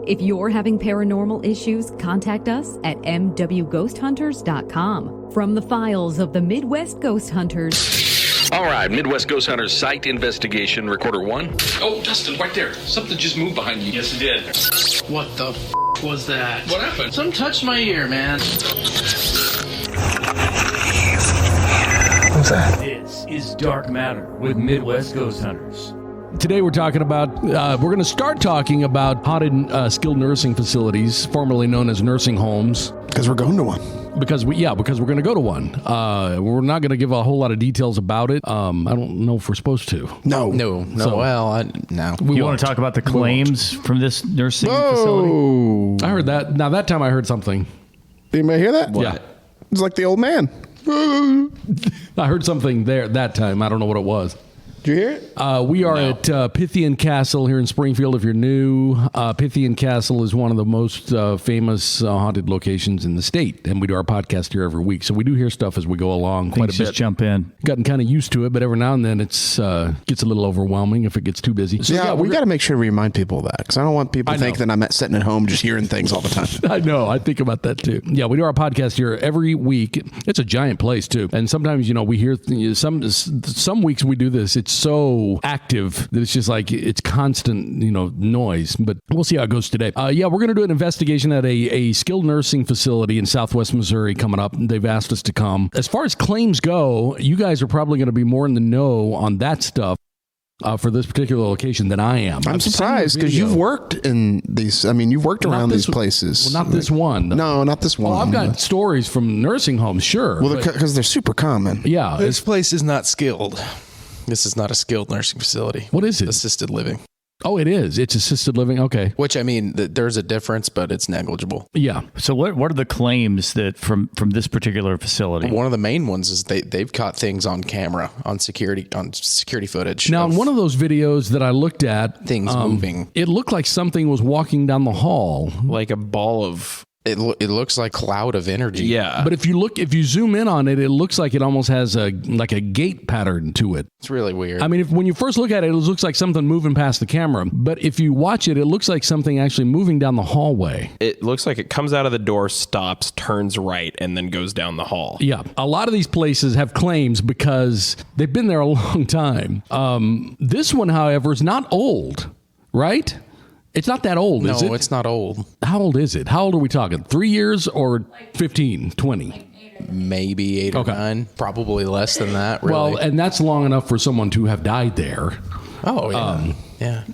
If you're having paranormal issues, contact us at mwghosthunters.com. From the files of the Midwest Ghost Hunters. All right, Midwest Ghost Hunters site investigation, recorder 1. Oh, Dustin, right there. Something just moved behind you. Yes, it did. What the was that? What happened? Something touched my ear, man. What's that? This is Dark Matter with Midwest Ghost Hunters. Today we're talking about, we're going to start talking about haunted skilled nursing facilities, formerly known as nursing homes. Because we're going to one. Because we're going to go to one. We're not going to give a whole lot of details about it. I don't know if we're supposed to. No. No. You want to talk about the claims from this nursing facility? I heard that. Now, that time I heard something. Anybody hear that? Yeah. It's like the old man. I heard something there that time. I don't know what it was. Did you hear it? We are at Pythian Castle here in Springfield. If you're new, Pythian Castle is one of the most famous haunted locations in the state, and we do our podcast here every week. So we do hear stuff as we go along quite a bit. Just jump in. Gotten kind of used to it, but every now and then it's gets a little overwhelming if it gets too busy. So, we got to make sure we remind people of that, because I don't want people to think that I'm sitting at home just hearing things all the time. I know. I think about that too. Yeah, we do our podcast here every week. It's a giant place too, and sometimes we hear some weeks we do this. It's so active that it's just like it's constant, noise. But we'll see how it goes today. We're going to do an investigation at a skilled nursing facility in Southwest Missouri coming up. They've asked us to come. As far as claims go, you guys are probably going to be more in the know on that stuff. For this particular location than I am. I'm surprised because you've worked in these. I mean, you've worked around these places. Well, not this one. No, not this one. Well, I've got stories from nursing homes, sure. Well, because they're super common. Yeah. This place is not skilled. This is not a skilled nursing facility. What is it? Assisted living. Oh, it is. It's assisted living. Okay. Which, I mean, there's a difference, but it's negligible. Yeah. So what are the claims that from this particular facility? One of the main ones is they've caught things on camera, on security footage. Now, in one of those videos that I looked at, things moving. It looked like something was walking down the hall. Like a ball of... It looks like cloud of energy. Yeah. But if you zoom in on it, it looks like it almost has a gate pattern to it. It's really weird. I mean, when you first look at it, it looks like something moving past the camera. But if you watch it, it looks like something actually moving down the hallway. It looks like it comes out of the door, stops, turns right, and then goes down the hall. Yeah. A lot of these places have claims because they've been there a long time. This one, however, is not old, right? It's not that old, is it? No, it's not old. How old is it? How old are we talking? 3 years or 15, 20? Maybe 8 or 9. Probably less than that, really. Well, and that's long enough for someone to have died there. Oh, yeah. Yeah.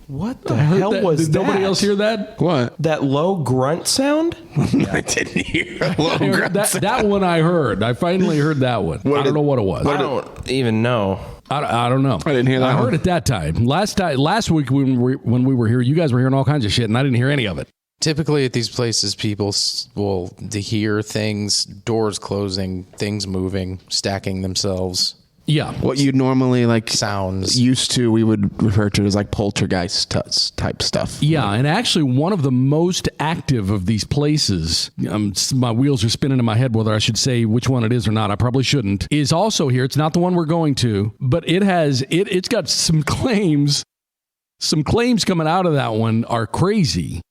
What the hell was Did that? nobody else hear that? What? That low grunt sound? I didn't hear a low grunt. That one I heard. I finally heard that one. I don't know what it was. I don't even know. I don't know. I didn't hear that I one. heard it that time. Last week when we were here, you guys were hearing all kinds of shit, and I didn't hear any of it. Typically at these places, people will hear things, doors closing, things moving, stacking themselves. Yeah. What you normally sounds used to, we would refer to it as like poltergeist type stuff. Yeah, and actually one of the most active of these places, my wheels are spinning in my head whether I should say which one it is or not. I probably shouldn't. Is also here. It's not the one we're going to, but it's got some claims. Some claims coming out of that one are crazy.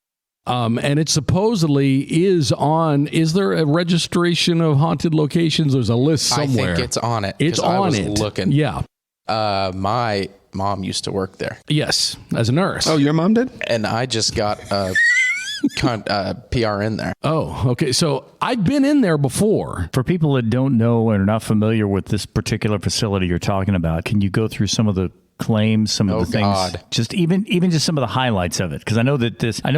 And it supposedly is there a registration of haunted locations? There's a list somewhere. I think it's on it. It's on I was it. looking. Yeah. My mom used to work there. Yes, as a nurse. Oh, your mom did? And I just got PR in there. Oh, okay. So I've been in there before. For people that don't know or are not familiar with this particular facility you're talking about, can you go through some of the claims, some of the things, God. just even just some of the highlights of it? Because I know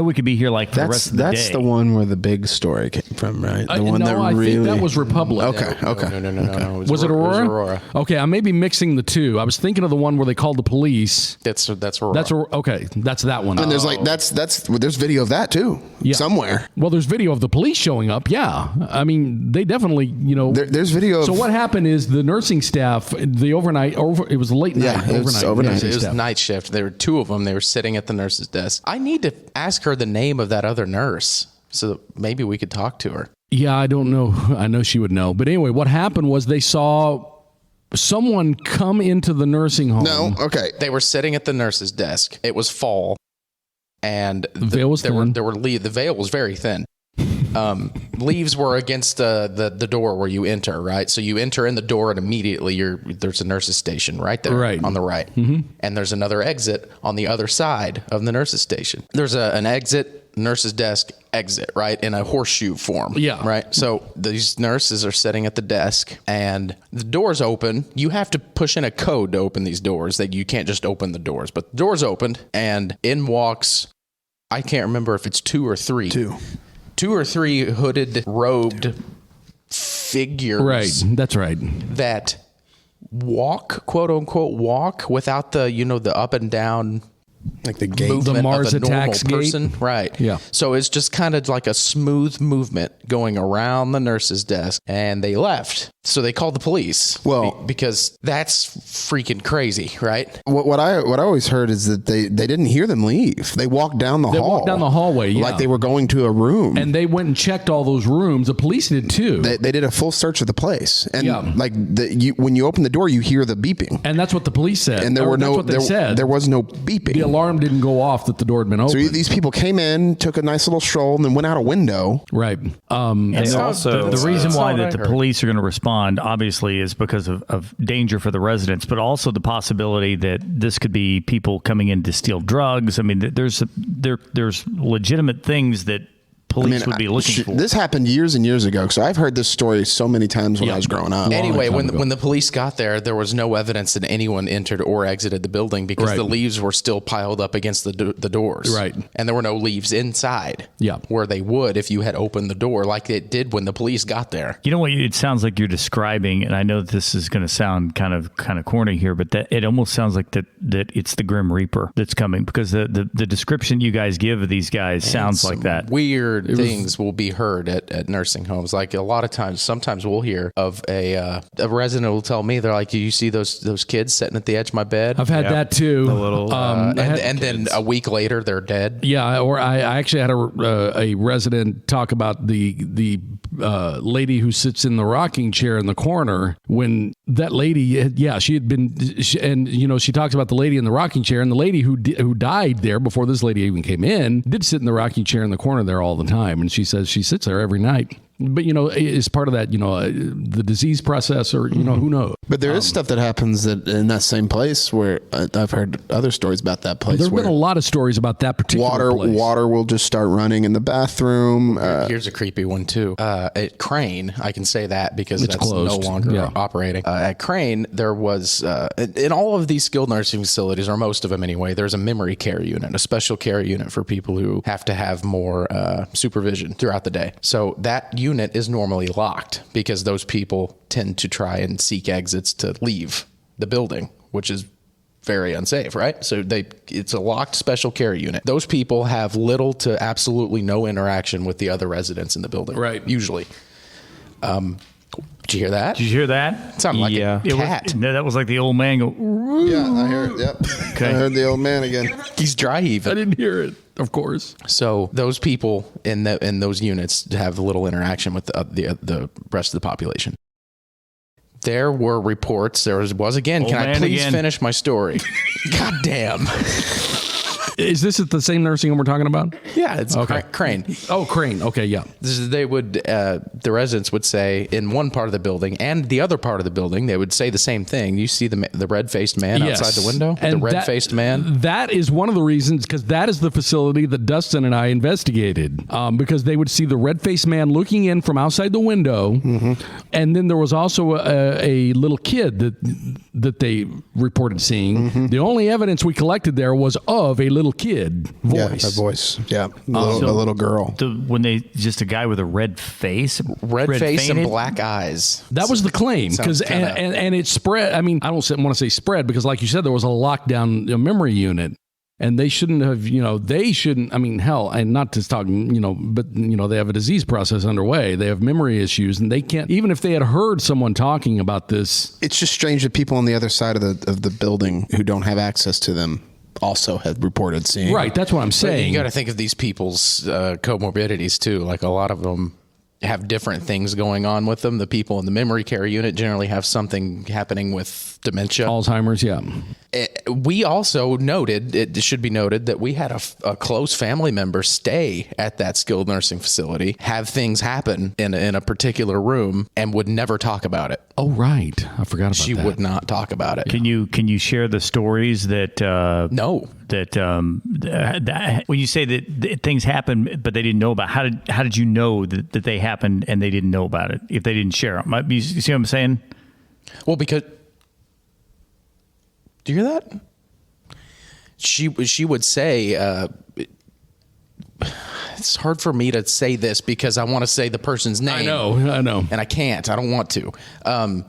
we could be here like for the rest of the day. That's the one where the big story came from, right? The one that I really... think that was Republic. Okay. No. Was it Aurora? It was Aurora. Okay, I may be mixing the two. I was thinking of the one where they called the police. That's Aurora. Okay. That's that one. And there's there's video of that too. Yeah. Somewhere. Well, there's video of the police showing up. Yeah. I mean, they definitely, there's video of... So what happened is the nursing staff, it was a late night. Yeah, it was overnight. It was night shift. There were 2 of them. They were sitting at the nurse's desk. I need to ask her the name of that other nurse so that maybe we could talk to her. Yeah, I don't know. I know she would know. But anyway, what happened was they saw someone come into the nursing home. No, okay. They were sitting at the nurse's desk. It was fall. and the veil was thin. The veil was very thin. Leaves were against the door where you enter, right? So you enter in the door and immediately there's a nurse's station right there, right on the right. Mm-hmm. And there's another exit on the other side of the nurse's station. There's an exit, nurse's desk, exit, right? In a horseshoe form. Yeah. Right? So these nurses are sitting at the desk and the door's open. You have to push in a code to open these doors. That you can't just open the doors. But the door's opened and in walks, I can't remember if it's 2 or 3. 2 or 3 hooded, robed figures. Right. That's right. That walk, quote unquote, walk without the, the up and down, like the gate, movement the Mars of a normal attacks person. gate. Right. Yeah. So it's just kind of like a smooth movement going around the nurse's desk, and they left. So they called the police. Well, because that's freaking crazy, right? What I always heard is that they didn't hear them leave. They walked down the hall. They walked down the hallway, yeah. Like they were going to a room. And they went and checked all those rooms. The police did too. They did a full search of the place. And when you open the door, you hear the beeping. And that's what the police said. And there was no beeping. The alarm didn't go off that the door had been opened. So these people came in, took a nice little stroll, and then went out a window. Right. And also, the reason why that the police are going to respond, obviously, is because of danger for the residents, but also the possibility that this could be people coming in to steal drugs. I mean, there's legitimate things that police would be looking for. This happened years and years ago, so I've heard this story so many times when I was growing up. Anyway, when the police got there was no evidence that anyone entered or exited the building because the leaves were still piled up against the doors. Right. And there were no leaves inside where they would if you had opened the door like it did when the police got there. You know what it sounds like you're describing, and I know that this is going to sound kind of corny here, but that it almost sounds like that it's the Grim Reaper that's coming, because the description you guys give of these guys sounds like that. Weird things will be heard at nursing homes. Like a lot of times, sometimes we'll hear of a resident will tell me, they're like, "Do you see those kids sitting at the edge of my bed?" I've had that too. The little, and then a week later they're dead. Yeah, or I actually had a resident talk about the lady who sits in the rocking chair in the corner. When that lady, she had been, and she talks about the lady in the rocking chair, and the lady who died there before this lady even came in did sit in the rocking chair in the corner there all the time, and she says she sits there every night. But, it's part of that, the disease process, or, who knows. But there is stuff that happens that in that same place where I've heard other stories about that place. There's been a lot of stories about that particular place. Water will just start running in the bathroom. Here's a creepy one, too. At Crane, I can say that because it's that's closed. no longer operating. At Crane, there was, in all of these skilled nursing facilities, or most of them anyway, there's a memory care unit, a special care unit for people who have to have more supervision throughout the day. So that unit is normally locked because those people tend to try and seek exits to leave the building, which is very unsafe, right? So it's a locked special care unit. Those people have little to absolutely no interaction with the other residents in the building. Right. Usually. Did you hear that? Did you hear that? It sounded like a cat. That was like the old man go. Yeah, I heard it. Yep. Okay. I heard the old man again. He's dry heaving. I didn't hear it, of course. So those people in those units have little interaction with the rest of the population. There were reports. There was again. Old can I please again. finish my story? God damn. Is this at the same nursing home we're talking about? Yeah, it's Okay. Crane. Oh, Crane. Okay, yeah. They would, the residents would say in one part of the building and the other part of the building, they would say the same thing. You see the red-faced man outside the window? And the red-faced man? That is one of the reasons, because that is the facility that Dustin and I investigated, because they would see the red-faced man looking in from outside the window. Mm-hmm. And then there was also a little kid that they reported seeing. Mm-hmm. The only evidence we collected there was of a little kid voice. Yeah, a voice. Yeah, a little girl. Just a guy with a red face, Red face and painted? black eyes. That was the claim, because Sounds kinda- and it spread. I mean, I don't want to say spread, because like you said, there was a lockdown memory unit, and they shouldn't have. They shouldn't. I mean, hell, and not to talk. But they have a disease process underway. They have memory issues, and they can't. Even if they had heard someone talking about this, It's just strange that people on the other side of the building who don't have access to them also had reported seeing. right? That's what I'm But saying. you got to think of these people's comorbidities too. Like a lot of them have different things going on with them. The people in the memory care unit generally have something happening with dementia. Alzheimer's, yeah. We also noted, it should be noted, that we had a close family member stay at that skilled nursing facility, have things happen in a particular room, and would never talk about it. Oh, right. I forgot about that. She would not talk about it. Can you share the stories that... No. That when you say that things happen, but they didn't know about, how did you know that they happened and they didn't know about it if they didn't share them? You see what I'm saying? Well, because... Do you hear that? She would say, it's hard for me to say this because I want to say the person's name. I know. And I can't. I don't want to.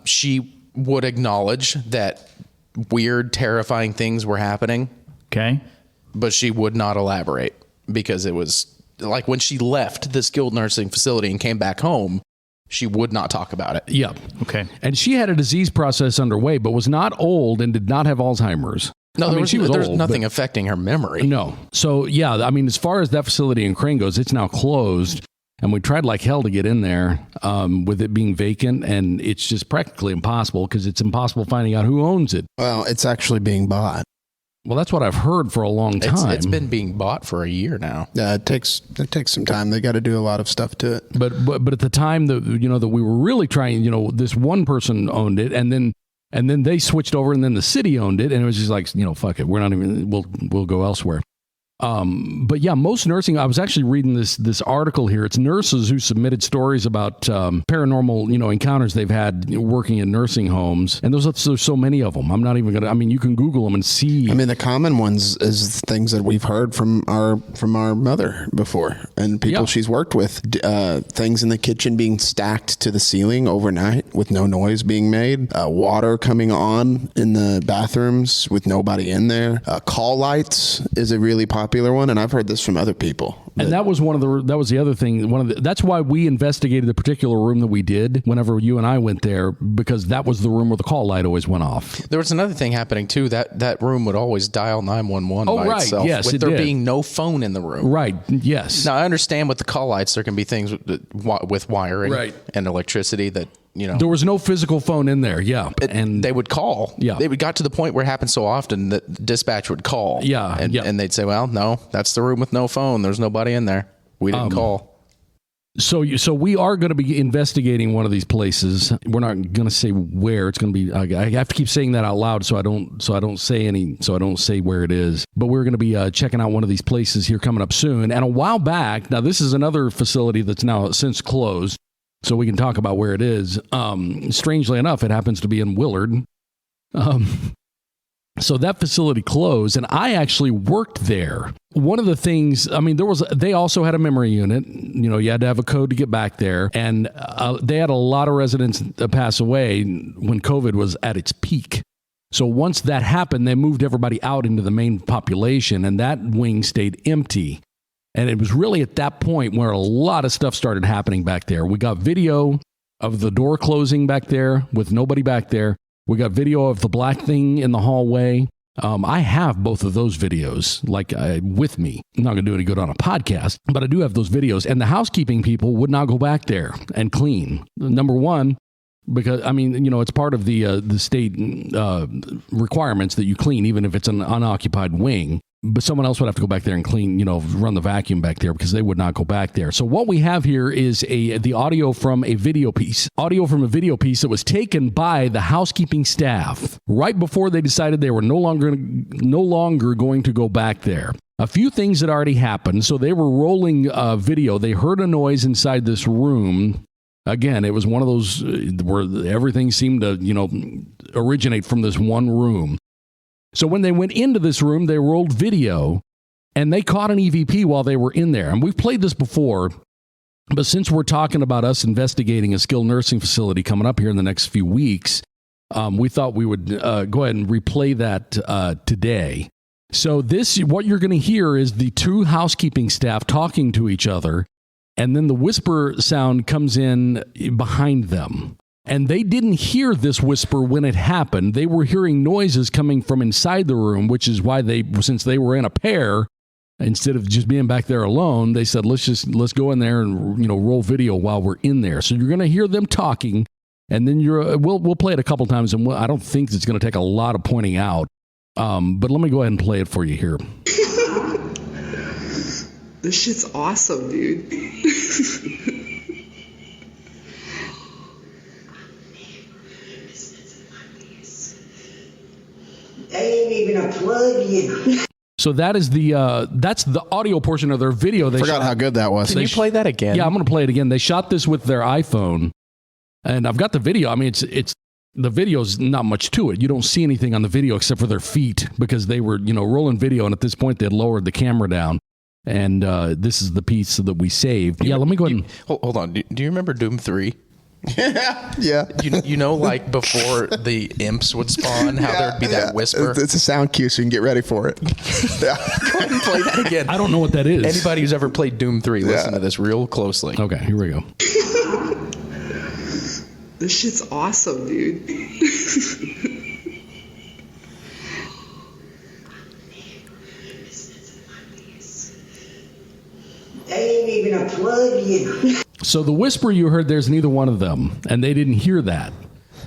She would acknowledge that weird, terrifying things were happening. Okay. But she would not elaborate because it was like when she left the skilled nursing facility and came back home, she would not talk about it. Yeah. Okay. And she had a disease process underway, but was not old and did not have Alzheimer's. No, there was old, nothing affecting her memory. No. So, yeah, I mean, as far as that facility in Crane goes, it's now closed. And we tried like hell to get in there with it being vacant. And it's just practically impossible because it's impossible finding out who owns it. Well, it's actually being bought. Well, that's what I've heard for a long time. It's been being bought for a year now. Yeah, it takes some time. They got to do a lot of stuff to it. But at the time that that we were really trying, this one person owned it, and then they switched over, and then the city owned it, and it was just like, fuck it, we're not even we'll go elsewhere. But yeah, most nursing, I was actually reading this article here. It's nurses who submitted stories about paranormal, encounters they've had working in nursing homes. And there's so many of them. I'm not even going to, you can Google them and see. I mean, the common ones is things that we've heard from our mother before and people she's worked with. Things in the kitchen being stacked to the ceiling overnight with no noise being made. Water coming on in the bathrooms with nobody in there. Call lights is a really popular one, and I've heard this from other people. And that was the other thing. That's why we investigated the particular room that we did whenever you and I went there, because that was the room where the call light always went off. There was another thing happening too. That room would always dial 911 by itself. Yes, with there being no phone in the room. Right. Yes. Now I understand with the call lights there can be things with wiring and electricity that. There was no physical phone in there, and they would call. Yeah. They got to the point where it happened so often that dispatch would call. Yeah. And they'd say, well, no, that's the room with no phone. There's nobody in there. We didn't call. So we are going to be investigating one of these places. We're not going to say where it's going to be. I have to keep saying that out loud so I don't say where it is. But we're going to be checking out one of these places here coming up soon. And a while back, now this is another facility that's now since closed. So we can talk about where it is. Strangely enough, it happens to be in Willard. So that facility closed, and I actually worked there. One of the things, they also had a memory unit. You had to have a code to get back there. And they had a lot of residents pass away when COVID was at its peak. So once that happened, they moved everybody out into the main population, and that wing stayed empty. And it was really at that point where a lot of stuff started happening back there. We got video of the door closing back there with nobody back there. We got video of the black thing in the hallway. I have both of those videos with me. I'm not going to do any good on a podcast, but I do have those videos. And the housekeeping people would not go back there and clean. Number one, because, it's part of the state requirements that you clean, even if it's an unoccupied wing. But someone else would have to go back there and clean, run the vacuum back there because they would not go back there. So what we have here is the audio from a video piece. Audio from a video piece that was taken by the housekeeping staff right before they decided they were no longer going to go back there. A few things had already happened. So they were rolling video. They heard a noise inside this room. Again, it was one of those where everything seemed to, originate from this one room. So when they went into this room, they rolled video, and they caught an EVP while they were in there. And we've played this before, but since we're talking about us investigating a skilled nursing facility coming up here in the next few weeks, we thought we would go ahead and replay that today. So what you're going to hear is the two housekeeping staff talking to each other, and then the whisper sound comes in behind them. And they didn't hear this whisper when it happened. They were hearing noises coming from inside the room, which is why since they were in a pair, Instead of just being back there alone, they said, let's go in there and, roll video while we're in there. So you're going to hear them talking, and then we'll play it a couple times, and I don't think it's going to take a lot of pointing out. But let me go ahead and play it for you here. This shit's awesome, dude. Ain't even a plug in. So that's the audio portion of their video. They forgot how good that was. Can you play that again? Yeah, I'm going to play it again. They shot this with their iPhone, and I've got the video. I mean, it's the video's not much to it. You don't see anything on the video except for their feet because they were rolling video, and at this point they had lowered the camera down. And this is the piece that we saved. Yeah, let me go ahead and hold on. Do you remember Doom 3? Yeah. Like before the imps would spawn, how there'd be that whisper. It's a sound cue, so you can get ready for it. Go ahead and play that again. I don't know what that is. Anybody who's ever played Doom 3, listen to this real closely. Okay, here we go. This shit's awesome, dude. Ain't even a plug in. So the whisper you heard, there's neither one of them, and they didn't hear that.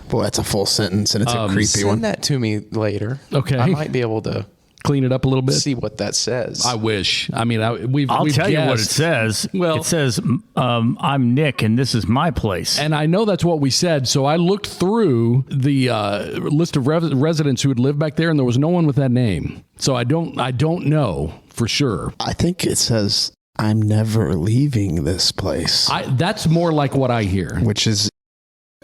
Boy, that's a full sentence, and it's a creepy one. Send that to me later. Okay. I might be able to clean it up a little bit. see what that says. I wish. I mean, I'll we've tell you what it guessed. says. Well, it says, I'm Nick, and this is my place. And I know that's what we said, so I looked through the list of residents who had lived back there, and there was no one with that name. So I don't know for sure. I think it says, I'm never leaving this place. That's more like what I hear. Which is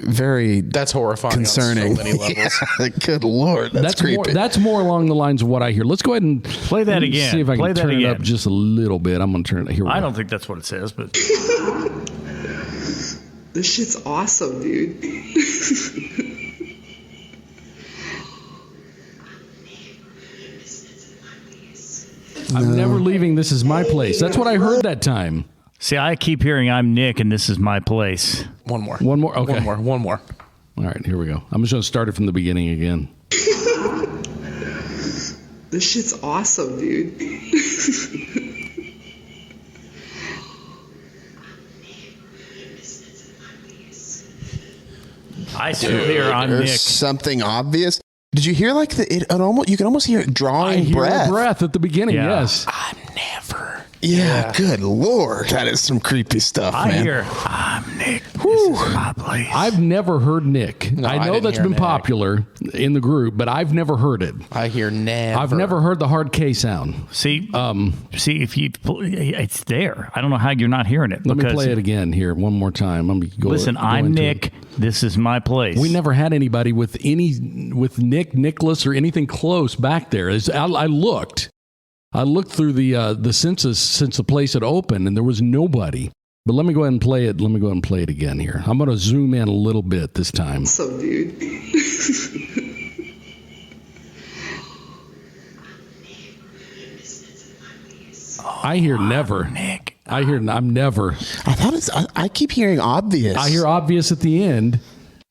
very That's horrifying concerning. on so many levels. Yeah, good Lord. That's creepy. That's more along the lines of what I hear. Let's go ahead and play that again. See if I can Play that turn it again. up just a little bit. I'm going to turn it. Here we I go. don't think that's what it says, but This shit's awesome, dude. I'm never leaving. This is my place. That's what I heard that time. see, I keep hearing I'm Nick, and this is my place. One more. Okay. One more. All right, here we go. I'm just going to start it from the beginning again. This shit's awesome, dude. I still hear I'm There's Nick. something obvious. Did you hear like you can almost hear it I drawing hear breath. a breath at the beginning, Yeah. yes. I'm never. Yeah, good Lord. That is some creepy stuff, I man. hear I'm Nick. This is my place. I've never heard Nick. No, I I know didn't that's hear been Nick. popular in the group, but I've never heard it. I hear never. I've never heard the hard K sound. see, if you, it's there. I don't know how you're not hearing it. Let me because- play it again here one more time. Let me go. Listen, go I'm into Nick. it. This is my place. We never had anybody with Nick, Nicholas, or anything close back there. I looked through the census since the place had opened, and there was nobody. But let me go ahead and play it. Let me go ahead and play it again here. I'm going to zoom in a little bit this time. Awesome, dude. I hear never. Nick. I hear I'm never. I thought I keep hearing obvious. I hear obvious at the end,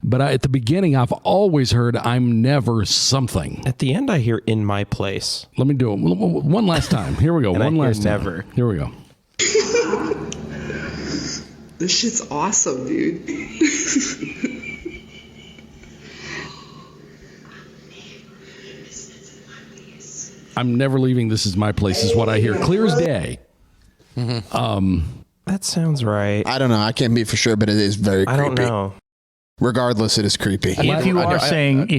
but at the beginning, I've always heard I'm never something. At the end, I hear in my place. Let me do it one last time. Here we go. And I One hear last time. never. Here we go. This shit's awesome, dude. I'm never leaving. This is my place, is what I hear. Clear as day. That sounds right. I don't know. I can't be for sure, but it is very creepy. I don't know. Regardless, it is creepy. If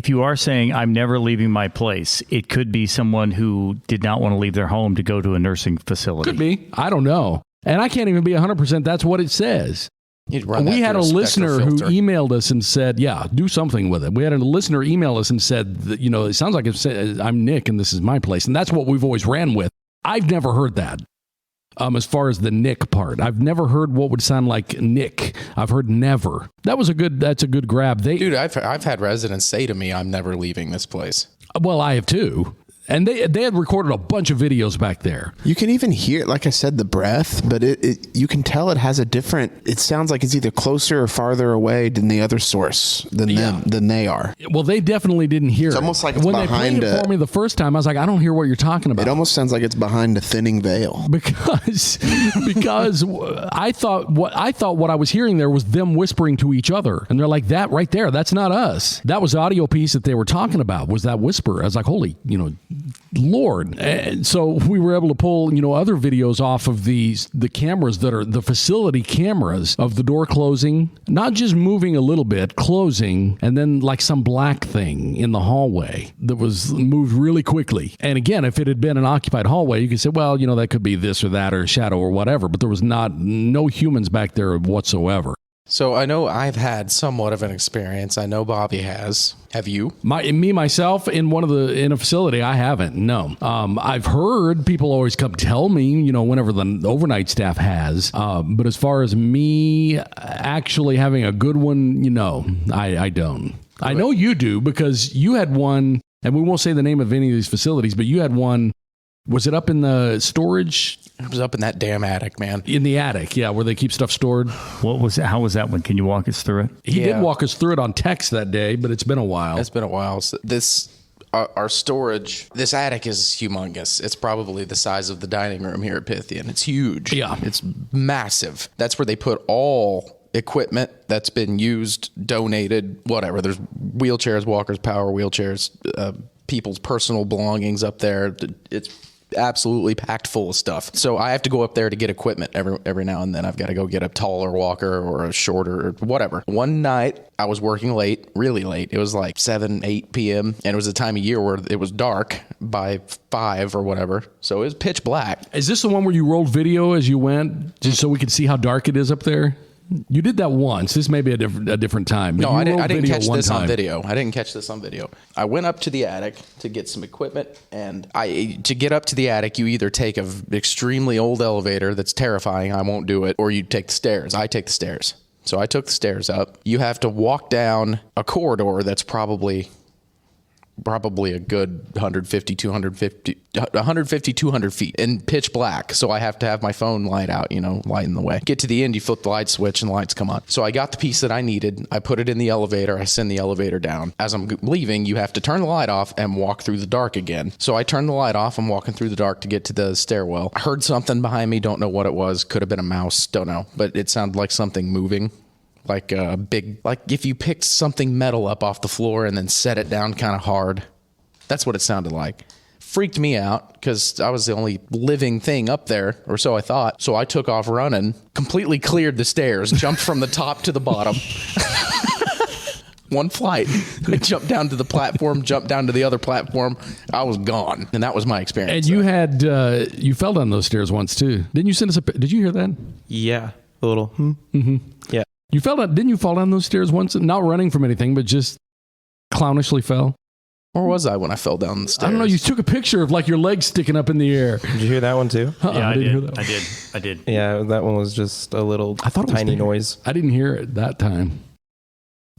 you are saying I'm never leaving my place, it could be someone who did not want to leave their home to go to a nursing facility. Could be. I don't know. And I can't even be 100% that's what it says. You'd run that We had a through listener spectral who filter. emailed us and said, yeah, do something with it. We had a listener email us and said, that, it sounds like it said, I'm Nick and this is my place. And that's what we've always ran with. I've never heard that. As far as the Nick part, I've never heard what would sound like Nick. I've heard never. That's a good grab. Dude, I've had residents say to me, I'm never leaving this place. Well, I have too. And they had recorded a bunch of videos back there. You can even hear, like I said, the breath, but you can tell it has a different, it sounds like it's either closer or farther away than the other source than they are. Well, they definitely didn't hear it. It's almost like it's when behind they played it for me the first time, I was like, I don't hear what you're talking about. It almost sounds like it's behind a thinning veil. Because I thought what I was hearing there was them whispering to each other. And they're like, that right there, that's not us. That was the audio piece that they were talking about, was that whisper. I was like, holy, Lord. And so we were able to pull, other videos off of the cameras that are the facility cameras of the door closing, not just moving a little bit, closing, and then like some black thing in the hallway that was moved really quickly. And again, if it had been an occupied hallway, you could say, well, that could be this or that or a shadow or whatever, but there was no humans back there whatsoever. So I know I've had somewhat of an experience. I know Bobby has. Have you? Myself in a facility, I haven't. No. I've heard people always come tell me, whenever the overnight staff has. But as far as me actually having a good one, I don't. I know you do, because you had one, and we won't say the name of any of these facilities, but you had one. Was it up in the storage? It was up in that damn attic, man. In the attic, yeah, where they keep stuff stored. What was it? How was that one? Can you walk us through it? He did walk us through it on text that day, but it's been a while. It's been a while. So our storage, this attic is humongous. It's probably the size of the dining room here at Pythian. It's huge. Yeah. It's massive. That's where they put all equipment that's been used, donated, whatever. There's wheelchairs, walkers, power wheelchairs, people's personal belongings up there. It's absolutely packed full of stuff. So I have to go up there to get equipment every now and then. I've got to go get a taller walker or a shorter or whatever. One night I was working late, really late. It was like 7, 8 p.m. and it was a time of year where it was dark by 5 or whatever. So it was pitch black. Is this the one where you rolled video as you went just so we could see how dark it is up there? You did that once. This may be a different time. No, I didn't catch this on video. I didn't catch this on video. I went up to the attic to get some equipment, and to get up to the attic, you either take an extremely old elevator that's terrifying, I won't do it, or you take the stairs. I take the stairs. So I took the stairs up. You have to walk down a corridor that's probably a good 150, 200 feet in pitch black. So I have to have my phone light out, lighting the way. Get to the end, you flip the light switch and the lights come on. So I got the piece that I needed. I put it in the elevator. I send the elevator down. As I'm leaving, you have to turn the light off and walk through the dark again. So I turned the light off. I'm walking through the dark to get to the stairwell. I heard something behind me. Don't know what it was. Could have been a mouse. Don't know. But it sounded like something moving. Like a big, like if you picked something metal up off the floor and then set it down kind of hard. That's what it sounded like. Freaked me out because I was the only living thing up there, or so I thought. So I took off running, completely cleared the stairs, jumped from the top to the bottom. One flight. I jumped down to the platform, jumped down to the other platform. I was gone. And that was my experience. And you had, you fell down those stairs once too. Didn't you send us did you hear that? Yeah, a little. Mm-hmm. Yeah. You fell down, didn't you fall down those stairs once? Not running from anything, but just clownishly fell? Where was I when I fell down the stairs? I don't know. You took a picture of like your legs sticking up in the air. Did you hear that one too? Yeah, I did. Hear that. I did. Yeah, that one was just a little tiny noise. I didn't hear it that time.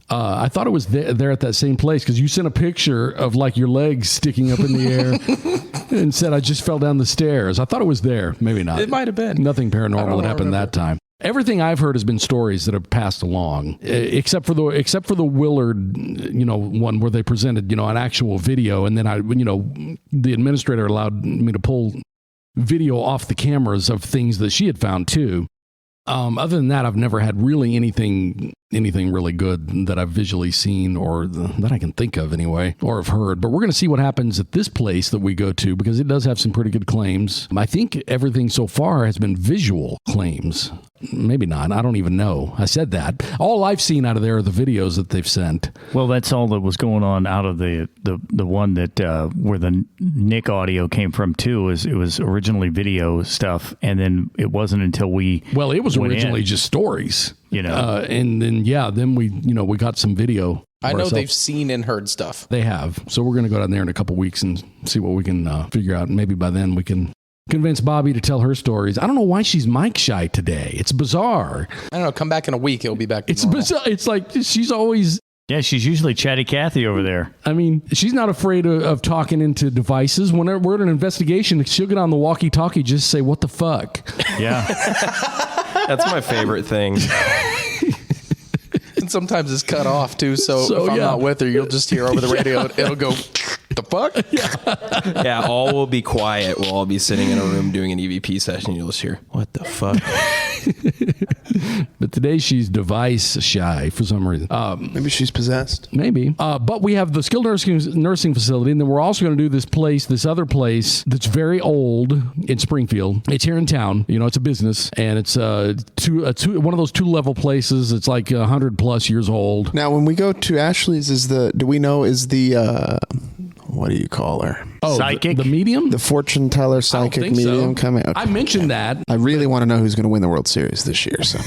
I thought it was there at that same place because you sent a picture of like your legs sticking up in the air and said, I just fell down the stairs. I thought it was there. Maybe not. It might have been. Nothing paranormal had happened that time. Everything I've heard has been stories that have passed along, except for the Willard, one where they presented, an actual video, and then the administrator allowed me to pull video off the cameras of things that she had found too. Other than that, I've never had really anything really good that I've visually seen or that I can think of anyway, or have heard. But we're going to see what happens at this place that we go to because it does have some pretty good claims. I think everything so far has been visual claims. Maybe not. I don't even know. I said that. All I've seen out of there are the videos that they've sent. Well, that's all that was going on out of the one that where the Nick audio came from too. It was originally video stuff, and then it wasn't until it was originally just stories, and then we got some video. I know they've seen and heard stuff. They have. So we're going to go down there in a couple weeks and see what we can figure out. And maybe by then we can convince Bobby to tell her stories. I don't know why she's mic shy today. It's bizarre. I don't know. Come back in a week. It'll be back to It's normal. bizarre. It's like she's always Yeah, she's usually Chatty Cathy over there. I mean, she's not afraid of talking into devices. When we're in an investigation, she'll get on the walkie-talkie, just say, "What the fuck?" Yeah. That's my favorite thing. And sometimes it's cut off too, so if I'm not with her, you'll just hear over the radio, it'll go, "The fuck?" Yeah, all will be quiet. We'll all be sitting in a room doing an EVP session. You'll just hear, "What the fuck?" But today she's device shy for some reason. Maybe she's possessed. Maybe. But we have the skilled nursing facility, and then we're also going to do this other place that's very old in Springfield. It's here in town. You know, it's a business, and it's one of those 2-level places. It's like 100+ years old. Now, when we go to Ashley's, do we know what do you call her? Oh, psychic? The medium? The fortune teller psychic medium coming. Okay. I mentioned that. I really want to know who's going to win the World Series this year. So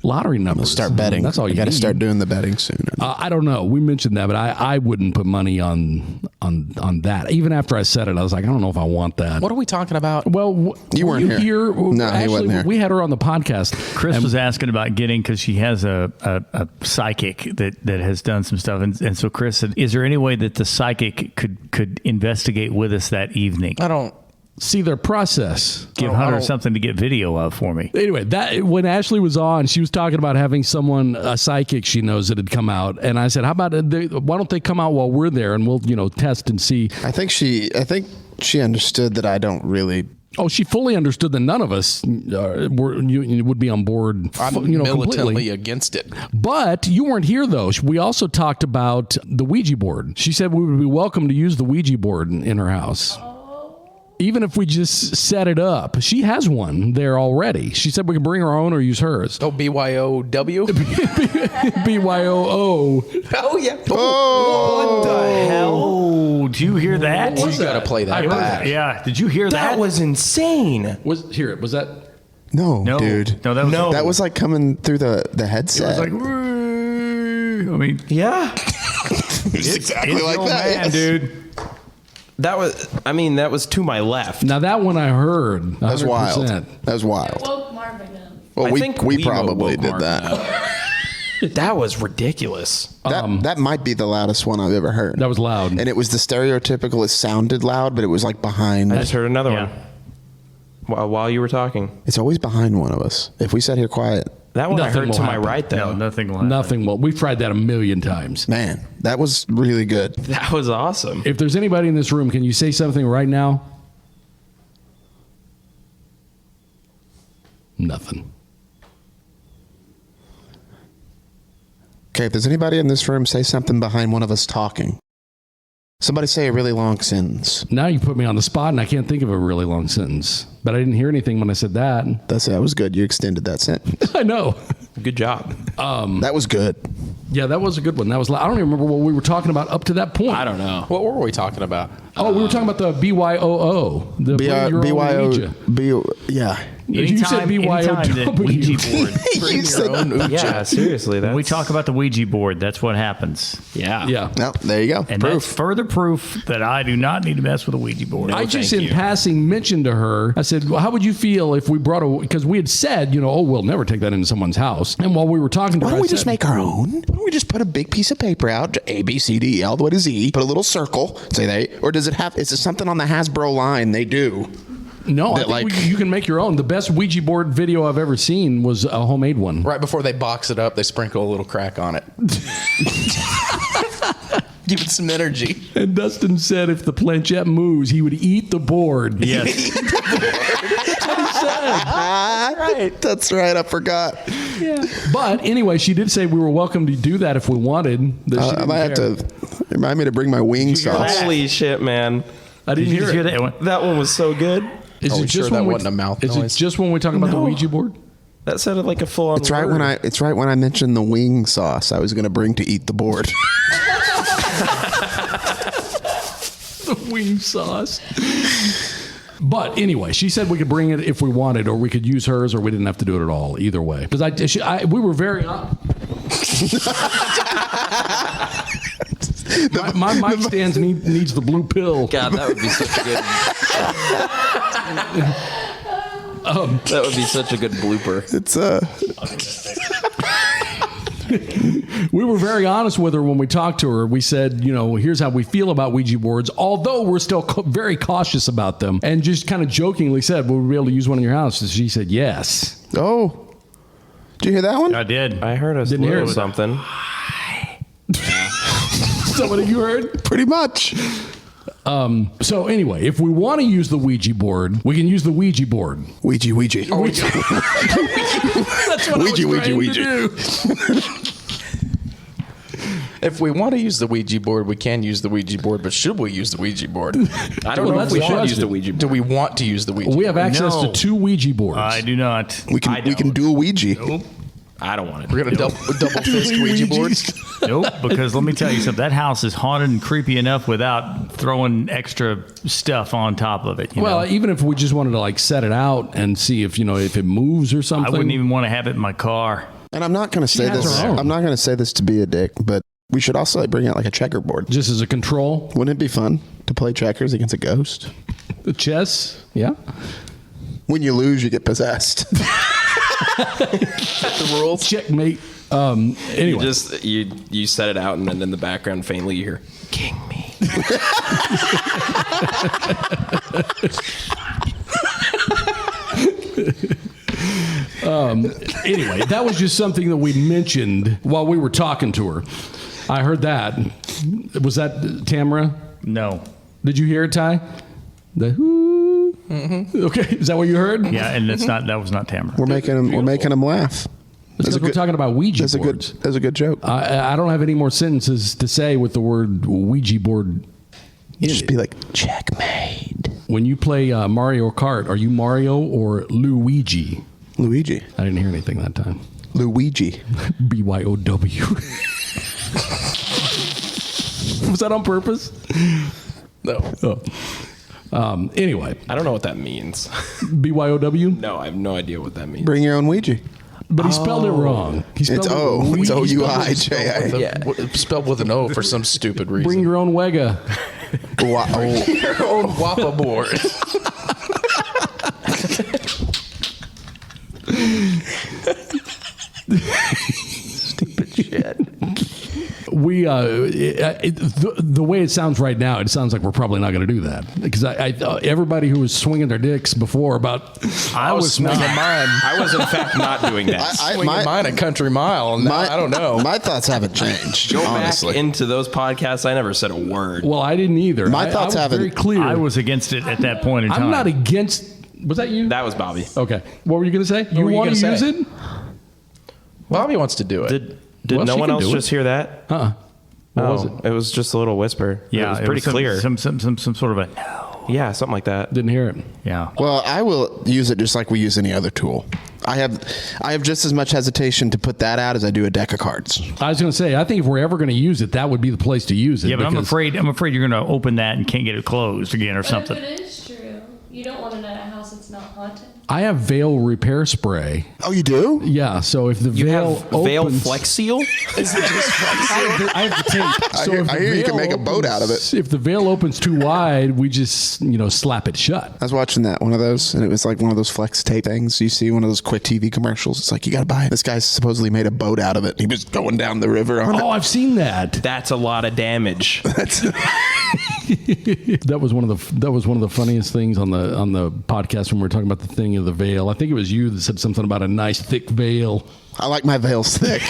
lottery numbers. Start betting. That's all you got to need. start doing the betting soon. I don't know. We mentioned that, but I wouldn't put money on that. Even after I said it, I was like, I don't know if I want that. What are we talking about? Well, you weren't here. No, actually, he wasn't here. We had her on the podcast. Chris was asking about getting, because she has a psychic that has done some stuff, and so Chris said, "Is there any way that the psychic could investigate with us that evening?" I don't see their process. Give Hunter something to get video of for me. Anyway, that when Ashley was on, she was talking about having a psychic she knows that had come out, and I said, "How about why don't they come out while we're there, and we'll test and see." I think she understood that I don't really. Oh, she fully understood that none of us would be on board. I'm militantly completely against it. But you weren't here, though. We also talked about the Ouija board. She said we would be welcome to use the Ouija board in her house. Even if we just set it up. She has one there already. She said we can bring our own or use hers. Oh, BYOW? BYOO. Oh, yeah. What the hell? Oh, do you hear that? You got to play that back. Yeah. Did you hear that? That was insane. Was that? No, dude. No, that was like coming through the headset. It was like, I mean, yeah. It's exactly it's like your that, man, dude. That was to my left. Now that one I heard. 100%. That was wild. That was wild. Woke Marvin up. Well, I think we Wemo probably woke did Marvin that. That was ridiculous. That might be the loudest one I've ever heard. That was loud. And it was the stereotypical, it sounded loud, but it was like behind. I just heard another one while you were talking. It's always behind one of us. If we sat here quiet. That one Nothing I heard to will my happen. right, though. No, nothing will happen. Nothing will. We've tried that 1,000,000 times. Man, that was really good. That was awesome. If there's anybody in this room, can you say something right now? Nothing. Okay, if there's anybody in this room, say something behind one of us talking. Somebody say a really long sentence. Now you put me on the spot, and I can't think of a really long sentence. But I didn't hear anything when I said that. That was good. You extended that sentence. I know. Good job. That was good. Yeah, that was a good one. I don't even remember what we were talking about up to that point. I don't know. What were we talking about? Oh, we were talking about the BYOO. The BYO. Yeah. You said BYOW. Ouija board. You said, Yeah, seriously. When we talk about the Ouija board, that's what happens. Yeah. Yeah. well, there you go. And that's further proof that I do not need to mess with a Ouija board. I just in passing mentioned to her, I said, well, how would you feel if we brought because we had said, we'll never take that into someone's house. And while we were talking to her, Why don't we just make our own? Why don't we just put a big piece of paper out, A, B, C, D, E, all the way to Z, put a little circle, say they, or is it something on the Hasbro line they do? No, I think you can make your own. The best Ouija board video I've ever seen was a homemade one. Right before they box it up, they sprinkle a little crack on it. Give it some energy. And Dustin said if the planchette moves, he would eat the board. Yes. That's right. I forgot. Yeah. But anyway, she did say we were welcome to do that if we wanted. I might have to remind me to bring my wing sauce. Holy shit, man. I didn't hear that one. That one was so good. Is Are it we just sure when that we, wasn't a mouth Is noise? it just when we talk about the Ouija board? That sounded like a full-on It's right when I mentioned the wing sauce I was going to bring to eat the board. The wing sauce. But anyway, she said we could bring it if we wanted, or we could use hers, or we didn't have to do it at all. Either way, because we were very. My mic stands needs the blue pill. God, that would be such a good. That would be such a good blooper. It's We were very honest with her when we talked to her. We said, here's how we feel about Ouija boards, although we're still very cautious about them. And just kind of jokingly said, will we be able to use one in your house? And she said, yes. Oh. Did you hear that one? I did. I heard Didn't hear something. Is that what you heard? Pretty much. So anyway, if we want to use the Ouija board, we can use the Ouija board. Ouija. That's what Ouija, I was trying Ouija. to do. If we want to use the Ouija board, we can use the Ouija board, but should we use the Ouija board? I don't know if we should use the Ouija board. Do we want to use the Ouija board? We have access to 2 Ouija boards. I do not. We can do a Ouija. Nope. I don't want it. We're going to double fist Ouija boards? Nope, because let me tell you something. That house is haunted and creepy enough without throwing extra stuff on top of it. Well, even if we just wanted to set it out and see if it moves or something. I wouldn't even want to have it in my car. And I'm not going to say this. I'm not going to say this to be a dick, but we should also bring out a checkerboard. Just as a control. Wouldn't it be fun to play checkers against a ghost? The chess, yeah. When you lose, you get possessed. The rules. Checkmate. Anyway. You set it out, and then in the background, faintly, you hear, "King me." Anyway, that was just something that we mentioned while we were talking to her. I heard that. Was that Tamara? No. Did you hear it, Ty? The whoo. Mm-hmm. Okay, is that what you heard? Yeah, and that was not Tamara. We're making them laugh. Because we're talking about Ouija boards. That's a good joke. I don't have any more sentences to say with the word Ouija board. Just be like, checkmate. When you play Mario Kart, are you Mario or Luigi? Luigi. I didn't hear anything that time. Luigi. BYOW. Was that on purpose? No. Oh. Anyway. I don't know what that means. BYOW? No, I have no idea what that means. Bring your own Ouija. But he spelled it wrong. He spelled It's O. It's O-U-I-J-A. Yeah. Spelled with an O for some stupid reason. Bring your own Wega. Your own Wappa board. Stupid shit. We the way it sounds right now, it sounds like we're probably not going to do that because I everybody who was swinging their dicks before about I was swinging mine. I was in fact not doing that. Swinging mine a country mile, and now I don't know. My thoughts haven't changed. Go honestly. back into those podcasts. I never said a word. Well, I didn't either. My thoughts I was haven't. very clear. I was against it at that point in time. I'm not against. Was that you? That was Bobby. Okay. What were you going to say? You were you want to gonna use say? it? Bobby wants to do it. Did Well, no she one can else do it. just hear that? What was it? It was just a little whisper. Yeah, it was pretty clear. Some sort of a no. Yeah, something like that. Didn't hear it. Yeah. Well, I will use it just like we use any other tool. I have just as much hesitation to put that out as I do a deck of cards. I was going to say, I think if we're ever going to use it, that would be the place to use it. Yeah, but I'm because- afraid you're going to open that and can't get it closed again or something. But if it is true, you don't want it at a house that's not haunted. I have veil repair spray. Oh, you do? Yeah, so if the You veil have Veil opens, Flex Seal? Is it just I have the tape. So if the I hear you can veil make a boat out of it. If the veil opens too wide, we just slap it shut. I was watching one of those, and it was like one of those flex tape things. You see one of those quick TV commercials. It's like, you got to buy it. This guy supposedly made a boat out of it. He was going down the river on it. Oh, I've seen that. That's a lot of damage. That was one of the funniest things on the podcast when we were talking about the thing of the veil. I think it was you that said something about a nice thick veil. I like my veils thick.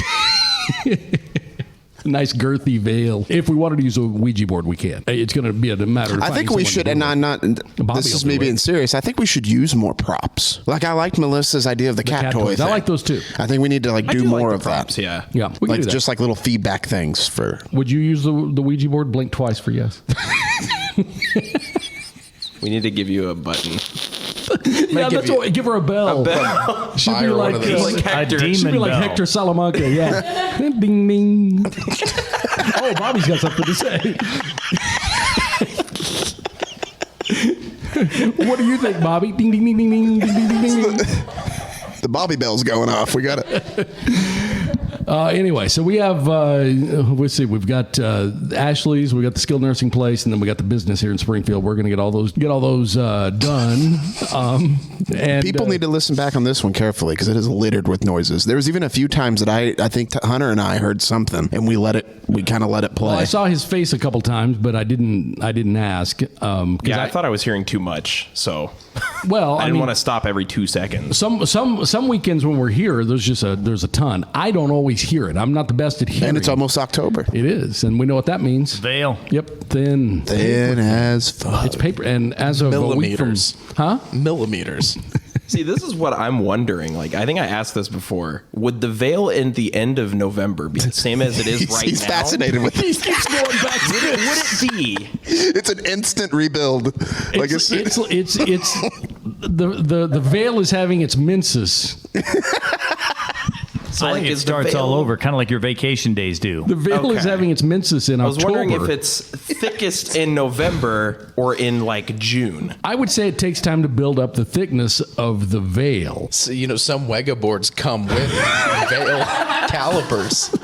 Nice girthy veil. If we wanted to use a Ouija board, we can. It's going to be a matter of I think we should, and I'm not, this is me being serious, I think we should use more props. Like, I liked Melissa's idea of the cat toy thing. I like those too. I think we need to do more of props, that. yeah. Yeah, we can Like, do that. just like little feedback things for. Would you use the Ouija board? Blink twice for yes. We need to give you a button. Yeah, that's what. Give her a bell. She'll be Fire one like, of those. Like Hector. she'll be like bell. Hector Salamanca. Yeah. Ding ding. Oh, Bobby's got something to say. What do you think, Bobby? Ding ding ding ding ding ding ding ding ding. The Bobby bell's going off. We got it. Anyway, so we have, let's see, we've got Ashley's, we got the skilled nursing place, and then we got the business here in Springfield. We're going to get all those done. And people need to listen back on this one carefully because it is littered with noises. There was even a few times that I think Hunter and I heard something, and we kind of let it play. Well, I saw his face a couple times, but I didn't ask. I thought I was hearing too much, so well, I didn't want to stop every 2 seconds. Some weekends when we're here, there's a ton. I don't always hear it. I'm not the best at hearing. And it's almost October. It is, and we know what that means. Veil. Yep, thin as fuck. It's paper, and as of millimeters, millimeters. See, this is what I'm wondering. Like, I think I asked this before. Would the veil in the end of November be the same as it is right now? He's fascinated with He keeps going back to it. Would it be? It's an instant rebuild. It's the veil is having its menses. So I think it starts all over, kind of like your vacation days do. The veil is having its menses in October. I was wondering if it's thickest in November or in like June. I would say it takes time to build up the thickness of the veil. So, some Wega boards come with veil calipers.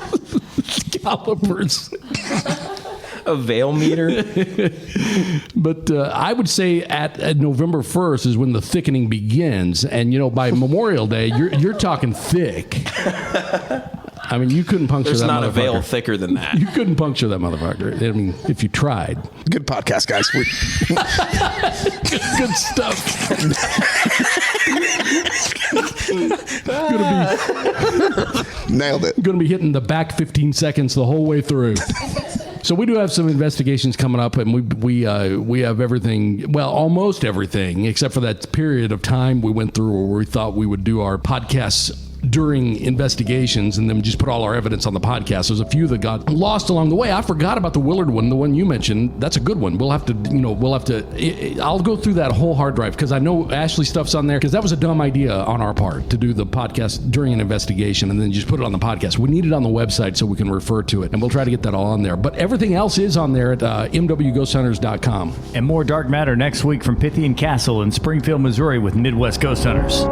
Calipers. A veil meter. But I would say at November 1st is when the thickening begins. And, by Memorial Day, you're talking thick. I mean, you couldn't puncture There's that not motherfucker. a veil thicker than that. You couldn't puncture that motherfucker. I mean, if you tried. Good podcast, guys. Good stuff. Nailed it. Going to be hitting the back 15 seconds the whole way through. So we do have some investigations coming up, and we have everything, well, almost everything, except for that period of time we went through where we thought we would do our podcasts during investigations and then just put all our evidence on the podcast. There's a few that got lost along the way. I forgot about the Willard one, the one you mentioned. That's a good one. I'll go through that whole hard drive because I know Ashley's stuff's on there because that was a dumb idea on our part to do the podcast during an investigation and then just put it on the podcast. We need it on the website so we can refer to it, and we'll try to get that all on there. But everything else is on there at mwghosthunters.com. And more Dark Matter next week from Pythian Castle in Springfield, Missouri with Midwest Ghost Hunters.